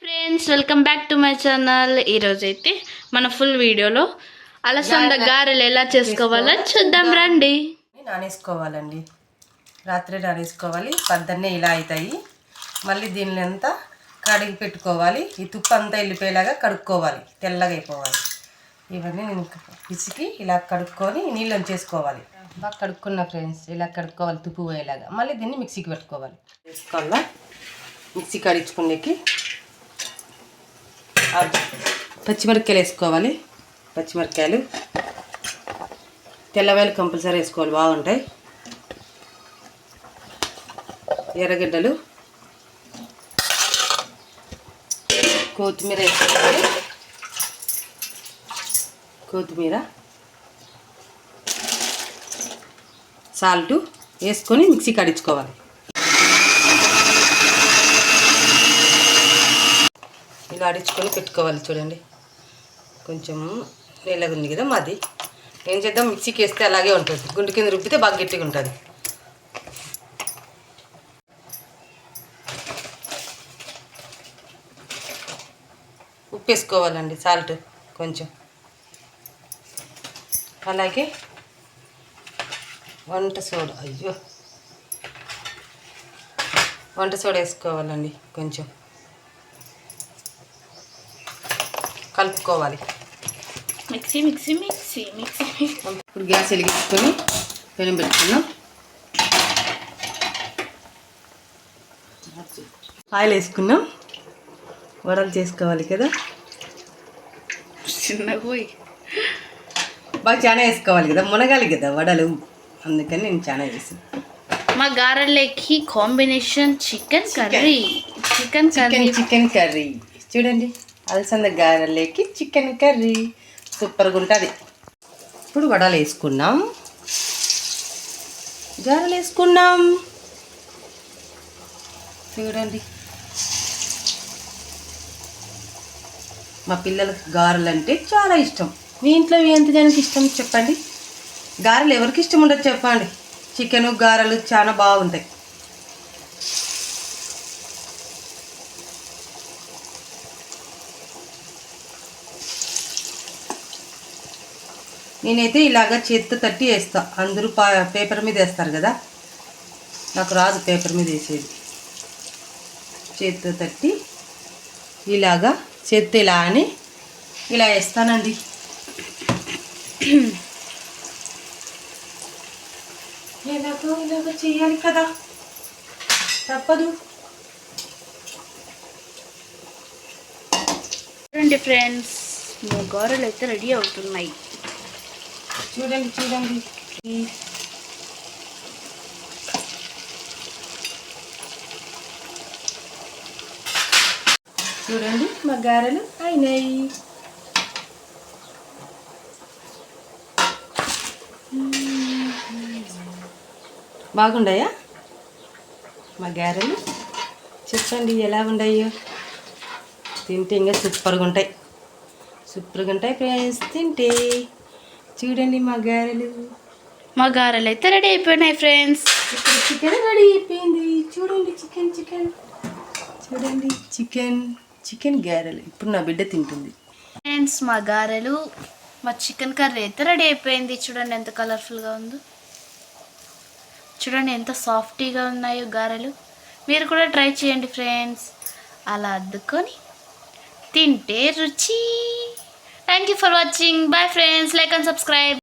Friends, welcome back to my channel. ఈరోజైతే మన full వీడియోలో అలసంద గారెలు ఎలా చేసుకోవాలో చూద్దాం రండి. నానేసుకోవాలండి, రాత్రి నానేసుకోవాలి. పొద్దున్నే ఇలా అవుతాయి. మళ్ళీ దీన్ని అంతా కడిగి పెట్టుకోవాలి. ఈ తుప్పు అంతా వెళ్ళిపోయేలాగా కడుక్కోవాలి, తెల్లగా అయిపోవాలి. ఇవన్నీ నేను పిసికి ఇలా కడుక్కొని నీళ్ళు చేసుకోవాలి. బాగా కడుక్కున్నా ఫ్రెండ్స్, ఇలా కడుక్కోవాలి తుప్పు పోయేలాగా. మళ్ళీ దీన్ని మిక్సీకి పెట్టుకోవాలి. వేసుకోవాలా మిక్సీ కడించుకునేకి పచ్చిమిరపకాయలు వేసుకోవాలి. పచ్చిమిరపకాయలు, తెల్లవాయలు కంపల్సరీ వేసుకోవాలి, బాగుంటాయి. ఎర్రగడ్డలు, కొత్తిమీర వేసుకోవాలి. కొత్తిమీర, సాల్ట్ వేసుకొని మిక్సీ కడించుకోవాలి. ఇలా అడించుకొని పెట్టుకోవాలి. చూడండి, కొంచెం నీళ్ళగా ఉంది కదా మాది. ఏం చేద్దాం, మిక్సీకి వేస్తే అలాగే ఉంటుంది. గుండు కింద రుబ్బితే బాగా గట్టిగా ఉంటుంది. ఉప్పు వేసుకోవాలండి, సాల్ట్ కొంచెం. అలాగే వంట సోడా వేసుకోవాలండి కొంచెం. కలుపుకోవాలి. Mixie mixie mixie mixie. ఇప్పుడు గ్యాస్ వెలిగించుకొని పెనం పెట్టుకున్నాం. ఆయిల్ వేసుకున్నాం. వడలు చేసుకోవాలి కదా, చిన్నగా పోయి బాగా చాలా వేసుకోవాలి కదా, మునగాలి కదా వడలు. అందుకని నేను చాలా వేసాను. మా గారెలకి combination chicken curry. Chicken curry చూడండి, అలసంద గారెలకి చికెన్ కర్రీ సూపర్గా ఉంటుంది. ఇప్పుడు వడలు వేసుకున్నాం, గారెలు వేసుకున్నాం. చూడండి, మా పిల్లలకు గారెలు అంటే చాలా ఇష్టం. మీ ఇంట్లో ఎంత జనానికి ఇష్టం చెప్పండి? గారెలు ఎవరికి ఇష్టం ఉండదు చెప్పండి? చికెను గారెలు చాలా బాగుంటాయి. నేనైతే ఇలాగ చేత్తో తట్టి వేస్తా. అందరూ పేపర్ మీద వేస్తారు కదా, నాకు రాదు పేపర్ మీద వేసేది. చేత్తో తట్టి ఇలాగా చేత్తో ఇలా అని ఇలా వేస్తానండి. ఇలాగో చేయాలి కదా, తప్పదు. చూడండి ఫ్రెండ్స్, మా గారెలు అయితే రెడీ అవుతున్నాయి. చూడండి చూడండి, చూడండి మా గారెలు అయినాయి. బాగుండాయా మా గారెలు? చెప్పండి ఎలా ఉన్నాయో. తింటే ఇంకా సూపర్గా ఉంటాయి, సూపర్గా ఉంటాయి ఫ్రెండ్స్ తింటే. చూడండి మా గారెలు. మా గారెలు అయితే రెడీ అయిపోయినాయి ఫ్రెండ్స్. ఇప్పుడు చికెన్ రెడీ అయిపోయింది. చూడండి చికెన్ చూడండి, చికెన్ గారెలు. ఇప్పుడు నా బిడ్డ తింటుంది. ఫ్రెండ్స్, మా గారెలు, మా చికెన్ కర్రీ అయితే రెడీ అయిపోయింది. చూడండి ఎంత కలర్ఫుల్గా ఉందో. చూడండి ఎంత సాఫ్టీగా ఉన్నాయో గారెలు. మీరు కూడా ట్రై చేయండి ఫ్రెండ్స్. అలా అద్దుకొని తింటే రుచి. Thank you for watching. Bye friends. Like and subscribe.